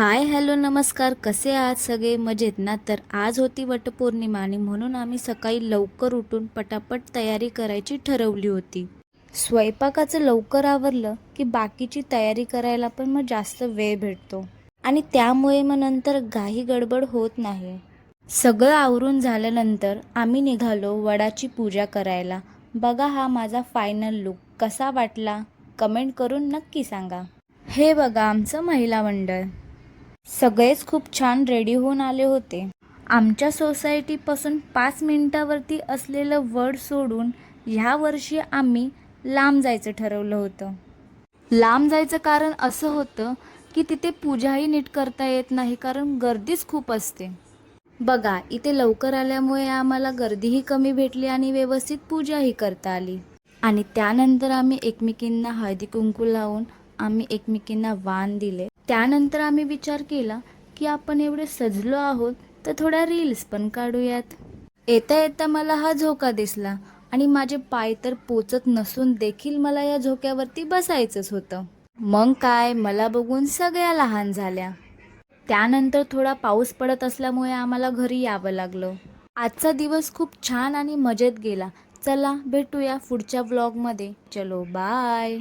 Hi hello नमस्कार, कसे आहात सगळे? मजेत ना? तर आज होती वटपौर्णिमा आणि म्हणून आम्ही सकाळी लवकर उठून पटापट तयारी करायची ठरवली होती. स्वयंपाकाचं लवकर आवरलं की बाकीची तयारी करायला पण मग जास्त वेळ भेटतो आणि त्यामुळे मग नंतर घाई गडबड होत नाही. सगळं आवरून झाल्यानंतर आम्ही निघालो वडाची पूजा करायला. बघा हा माझा फायनल लुक कसा वाटला कमेंट करून नक्की सांगा. हे बघा आमचं महिला मंडळ. सगळेच खूप छान रेडी होऊन आले होते. आमच्या सोसायटीपासून 5 मिनिटावरती असलेलं वड सोडून ह्या वर्षी आम्ही लांब जायचं ठरवलं होतं. लांब जायचं कारण असं होतं की तिथे पूजाही नीट करता येत नाही, कारण गर्दीच खूप असते. बघा इथे लवकर आल्यामुळे आम्हाला गर्दीही कमी भेटली आणि व्यवस्थित पूजाही करता आली. आणि त्यानंतर आम्ही एकमेकींना हळदी कुंकू लावून आम्ही एकमेकींना वाण दिले. त्यानंतर आम्ही विचार केला की आपण एवढे सजलो आहोत तर थोड्या रील्स पण काढूयात. येता येता मला हा झोका दिसला आणि माझे पाय तर पोचत नसून देखील मला या झोक्यावरती बसायचंच होतं. मग काय, मला बघून सगळ्या लहान झाल्या. त्यानंतर थोडा पाऊस पडत असल्यामुळे आम्हाला घरी यावं लागलं. आजचा दिवस खूप छान आणि मजेत गेला. चला भेटूया पुढच्या व्लॉगमध्ये. चलो बाय.